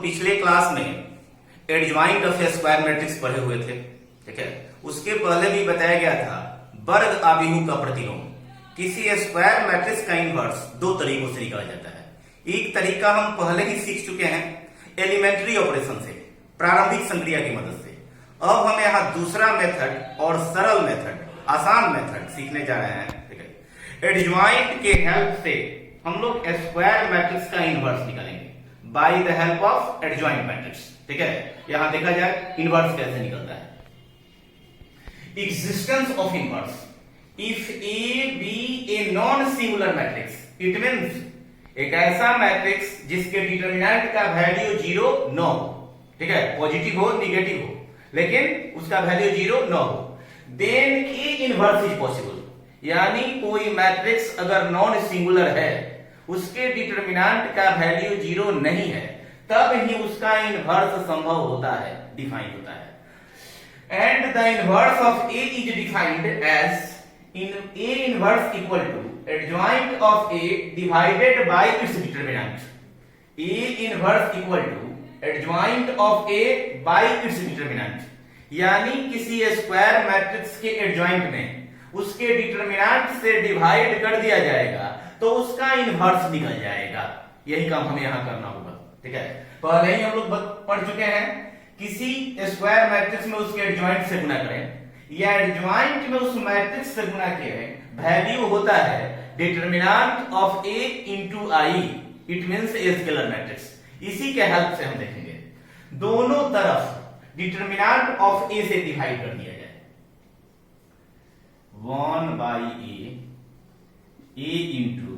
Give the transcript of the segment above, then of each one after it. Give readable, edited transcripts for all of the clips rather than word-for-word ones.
पिछले क्लास में adjoint of A square matrix पढ़े हुए थे, ठीक है। उसके पहले भी बताया गया था वर्ग आव्यूह का प्रतिलोम। किसी स्क्वायर मैट्रिक्स का इनवर्स दो तरीकों से निकाला जाता है। एक तरीका हम पहले ही सीख चुके हैं एलिमेंट्री ऑपरेशन से, प्रारंभिक संक्रिया की मदद से। अब हम यहाँ दूसरा मेथड और सरल मेथड, आसान मेथड सीखने जा रहे हैं, ठीक है। एडजॉइंट के हेल्प से हम लोग स्क्वायर मैट्रिक्स का इनवर्स निकालेंगे by the help of adjoint matrix, ठीक है। यहां देखा जाए इनवर्स कैसे निकलता है। Existence of inverse if A be a non singular matrix, it means एक ऐसा मैट्रिक्स जिसके डिटरमिनेंट का वैल्यू 0 न हो, ठीक है, पॉजिटिव हो निगेटिव हो, लेकिन उसका वैल्यू 0 न हो, then A inverse is possible. यानी कोई मैट्रिक्स अगर नॉन सिंगुलर है, उसके डिटरमिनेंट का वैल्यू 0 नहीं है, तब ही उसका इनवर्स संभव होता है, डिफाइन होता है। And the inverse of A is defined as A inverse equal to adjoint of A divided by its determinant. A inverse equal to adjoint of A by its determinant. यानी किसी square matrix के adjoint में उसके determinant से divide कर दिया जाएगा तो उसका इनवर्स निकल जाएगा। यही काम हमें यहां करना होगा, ठीक है। पहले ही हम लोग पढ़ चुके हैं, किसी स्क्वायर मैट्रिक्स में उसके एडजॉइंट से गुना करें या एडजॉइंट में उस मैट्रिक्स से गुना करें, वैल्यू होता है determinant of A into I, it means a scalar matrix. इसी के हेल्प से हम देखेंगे दोनों तरफ डिटरमिनेंट ऑफ ए से डिवाइड कर दिया जाए, 1 by A into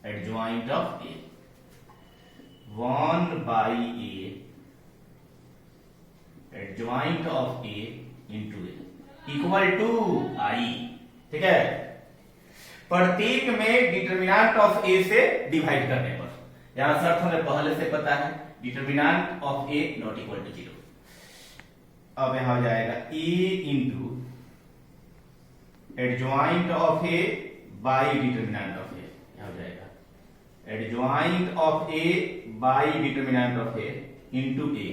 adjoint of A, 1 by A adjoint of A into A equal to I, ठीक है। प्रत्येक में डिटरमिनेंट ऑफ ए से डिवाइड करने पर, यहां शर्त हमें पहले से पता है, determinant of A not equal to 0। अब यहां हो जाएगा A into adjoint of A by determinant of A, यहां हो जाएगा adjoint of A by determinant of A into A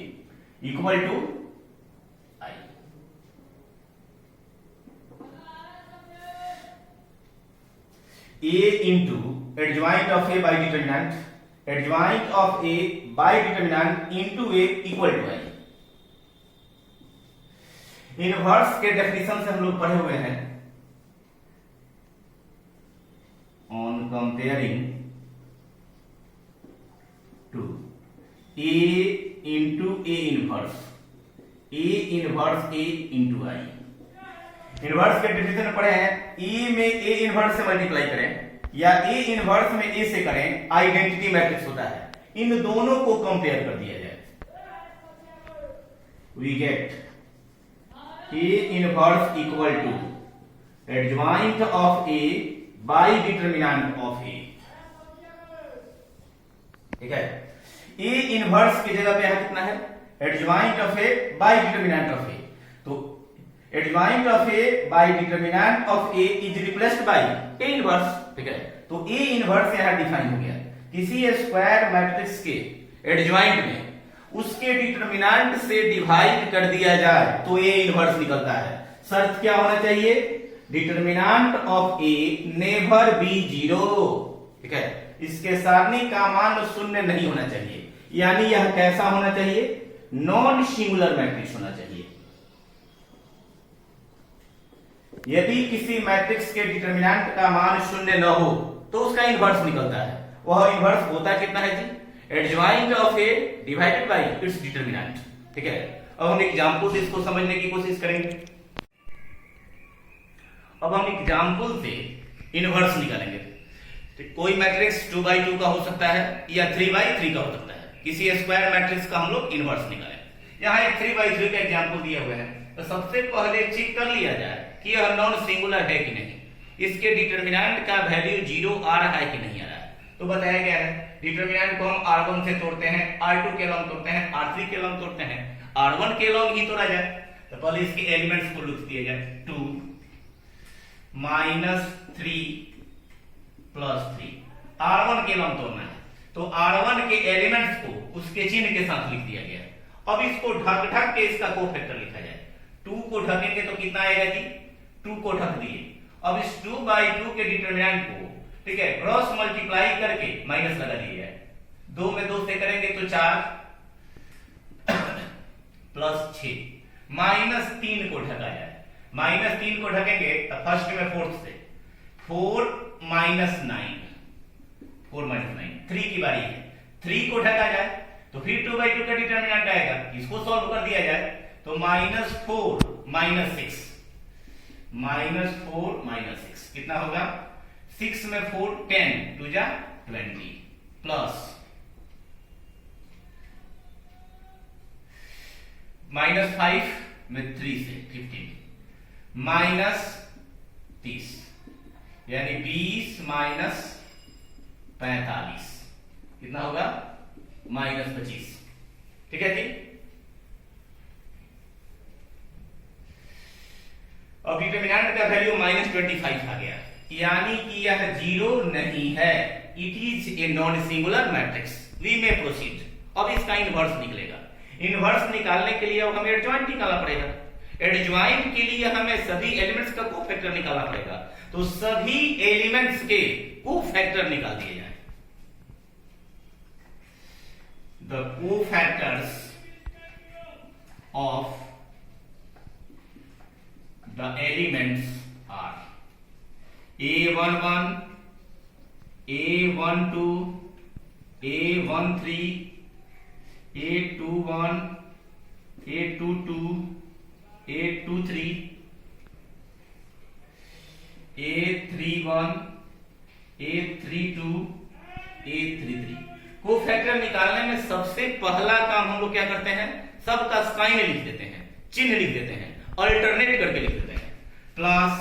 equal to I. A into adjoint of A by determinant, adjoint of A by determinant into A equal to I. Inverse के definition से हम लोग पढ़े हुए हैं, on comparing to A into A inverse, A inverse A into I। Inverse के definition पढ़े हैं, E में A इनवर्स से मल्टीप्लाई करें या A इनवर्स में A से करें, आइडेंटिटी मैट्रिक्स होता है। इन दोनों को कंपेयर कर दिया जाए, we get A inverse equal to adjoint of A by determinant of A, ठीक है। ए इनवर्स की जगह पे यहां कितना है, adjoint of A by determinant of A, तो adjoint of A by determinant of A is replaced by A inverse, ठीक है। तो ए इनवर्स यहां डिफाइन हो गया। किसी स्क्वायर मैट्रिक्स के एडजॉइंट में उसके डिटरमिनेंट से डिवाइड कर दिया जाए तो ए इनवर्स निकलता है। शर्त क्या होना चाहिए, determinant of A never be 0, ठीक है। इसके सारणी का मान शून्य नहीं होना चाहिए, यानी यह कैसा होना चाहिए, नॉन सिंगुलर मैट्रिक्स होना चाहिए। यदि किसी मैट्रिक्स के डिटरमिनेंट का मान शून्य न हो तो उसका इनवर्स निकलता है। वह इनवर्स होता कितना है जी, adjoint of A divided by its determinant, ठीक है। अब हम एग्जांपल से इसको समझने की कोशिश करेंगे। अब हम एग्जाम्पल से इनवर्स निकालेंगे। तो कोई मैट्रिक्स 2x2 का हो सकता है या 3x3 का हो सकता है। किसी स्क्वायर मैट्रिक्स का हम लोग इनवर्स निकालें। यहाँ एक 3x3 का एग्जाम्पल दिया हुआ है, तो सबसे पहले चेक कर लिया जाए कि यह नॉन सिंगुलर है कि नहीं, इसके डिटरमिनेंट का वैल्यू 0 आ रहा है कि नहीं आ रहा है। तो बताया गया है डिटरमिनेंट को हम R1 से तोड़ते हैं, R2 के लॉन्ग तोड़ते हैं, R3 के लॉन्ग तोड़ते हैं, R1 के लॉन्ग ही तोड़ा जाए। तो पहले इसके एलिमेंट्स को लिख दिया जाए, 2 -3 + 3, R1 के लॉन्ग तोड़ना है। तो R1 के एलिमेंट्स को उसके चिन्ह के साथ लिख दिया गया। अब इसको ढक ढक के इसका कोफैक्टर लिखा जाए। 2 को ढकेंगे तो कितना आएगा जी, 2 को ढक दिए। अब इस 2/2 के डिटरमिनेंट को, ठीक है, क्रॉस मल्टीप्लाई करके माइनस लगा दिया जाए। 2 में 2 से करेंगे तो 4 प्लस 6 -3 को ढका जाए। -3 को ढकेंगे तो फर्स्ट में फोर्थ से 4 - 9 3 की बारी है। 3 को ढका जाए तो फिर 2/2 का डिटरमिनेंट आएगा। इसको सॉल्व कर दिया जाए तो -4 - 6 -4 - 6 कितना होगा, 6 में 4 10 2 जा 20 प्लस -5 में 3 से 15 -30 यानी 20 - 45 कितना होगा, -25। ठीक है जी। अब डिटरमिनेंट का वैल्यू -25 आ गया, यानी कि यह 0 नहीं है। It is a non singular matrix. We may proceed. अब इसका इनवर्स निकलेगा। इनवर्स निकालने के लिए अब हमें एडजॉइंट निकालना पड़ेगा। एडजॉइंट के लिए हमें सभी एलिमेंट्स का कोफैक्टर निकालना पड़ेगा। तो सभी एलिमेंट्स के कोफैक्टर निकाल दिए जाए। The cofactors of the elements are A11, A12, A13, A21, A22, A23, A31, A32, A33। Cofactor निकालने में सबसे पहला काम हम लोग क्या करते हैं, सबका साइन लिख देते हैं, चिन्ह लिख देते हैं, अल्टरनेट करके लिख देते हैं। Plus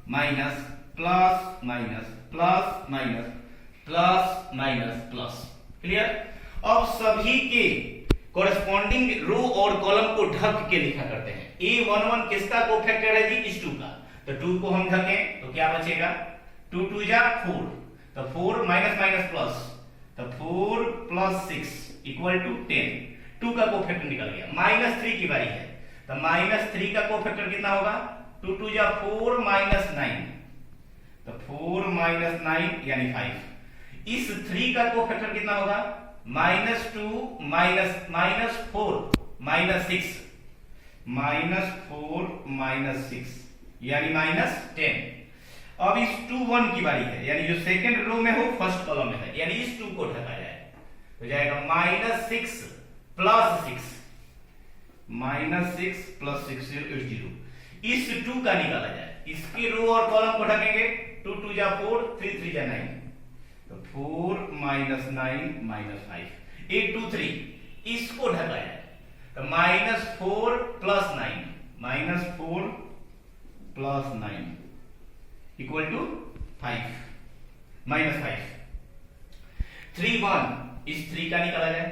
minus plus minus plus minus plus minus plus. Clear. अब सभी के कॉरेस्पॉन्डिंग रो और कॉलम को ढक के लिखा करते हैं। A11 किसका कोफैक्टर है जी, इस 2 का। तो 2 को हम ढकें तो क्या बचेगा, 2 2 जा 4, तो 4 माइनस माइनस प्लस, तो 4 + 6 = 10। 2 का कोफैक्टर निकल गया। -3 की बारी है, तो -3 का कोफैक्टर कितना होगा, 2 2 जा 4 - 9, तो 4 - 9 यानी 5। इस 3 का कोफैक्टर कितना होगा, -2 - 4 -4 - 6 यानी -10। अब इस 2 1 की बारी है, यानी जो सेकंड रो में हो फर्स्ट कॉलम में है, यानी इस 2 को ढका जाए तो जाएगा -6 + 6 -6 + 6 0। इस 2 का निकाला जाए, इसकी रो और कॉलम को ढकेंगे, 2 2 जा 4 3 3 जा 9, तो 4 - 9 -5 823। इसको ढका जाए तो -4 + 9 -4 + 9 = 5 -5 3 1। इस 3 का निकाला जाए,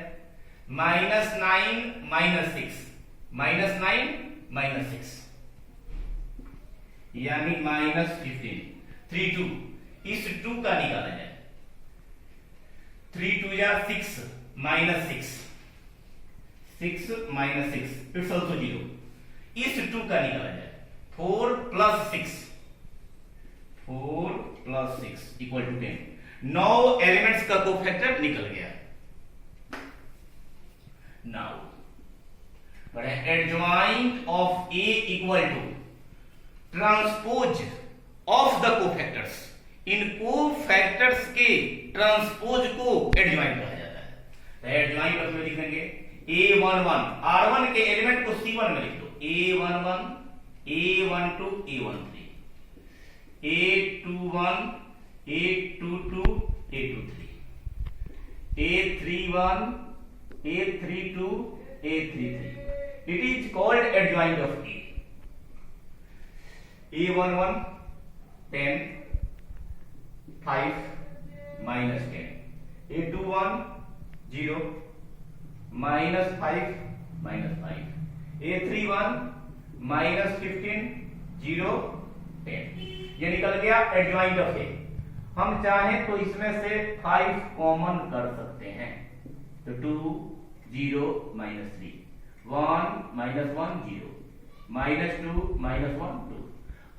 -9 - 6 -9 - 6 यानी -15 3 2। इस 2 का निकाला जाए, 3 2 जा 6 -6 6 -6 इट्स आल्सो 0। इस 2 का निकाला जाए, 4 + 6 = 10। 9 एलिमेंट्स का कोफैक्टर निकल गया। Now adjoint of A = transpose of the cofactors. In cofactors के ट्रांसपोज को एडजॉइंट कहा जाता है। तो एडजॉइंट अब में लिखेंगे A11, R1 के एलिमेंट को C1 में लिख दो, A11 A12 A13 A21 A22 A23 A31 A32 A33। It is called adjoint of A। A11 10 5 -10, A21 0 -5 -5, A31 -15 0 10। ये निकल गया एडजॉइंट ऑफ ए। हम चाहें तो इसमें से 5 कॉमन कर सकते हैं, तो 2 0 माइनस 3 1 माइनस 1 0 माइनस 2 माइनस 1 2।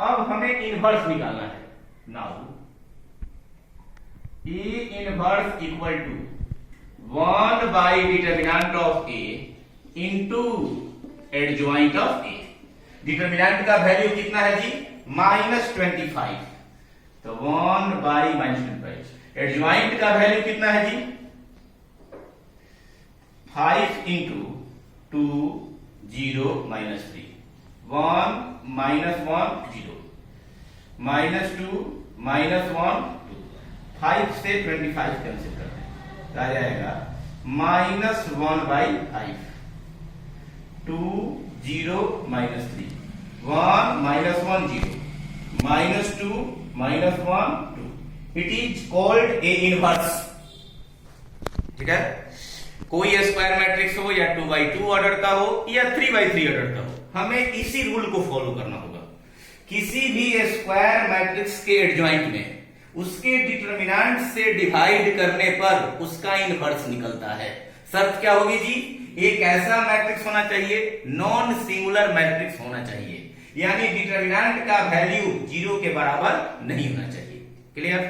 अब हमें इनवर्स निकालना है। Now E inverse equal to 1 by determinant of A into adjoint of A। Determinant का वैल्यू कितना है जी? -25, तो 1 बाई -25। एडजॉइंट का वैल्यू कितना है जी? 5 into 2 0 minus 3 1 minus 1 0 minus 2 minus 1 2। 5 से 25 कैंसिल करते हैं, आ जाएगा -1 by 5 2 0 minus 3 1 minus 1 0 minus 2 minus 1 2। It is called a inverse. ठीक है, कोई स्क्वायर मैट्रिक्स हो या 2x2 ऑर्डर का हो या 3x3 ऑर्डर का हो, हमें इसी रूल को फॉलो करना होगा। किसी भी स्क्वायर मैट्रिक्स के एडजॉइंट में उसके डिटर्मिनेंट से डिवाइड करने पर उसका इनवर्स निकलता है। शर्त क्या होगी जी? एक ऐसा मैट्रिक्स होना चाहिए, नॉन सिंगुलर मैट्रिक्स होना चाहिए, यानी डिटर्मिनेंट का वैल्यू 0 के बराबर नहीं होना चाहिए। क्लियर?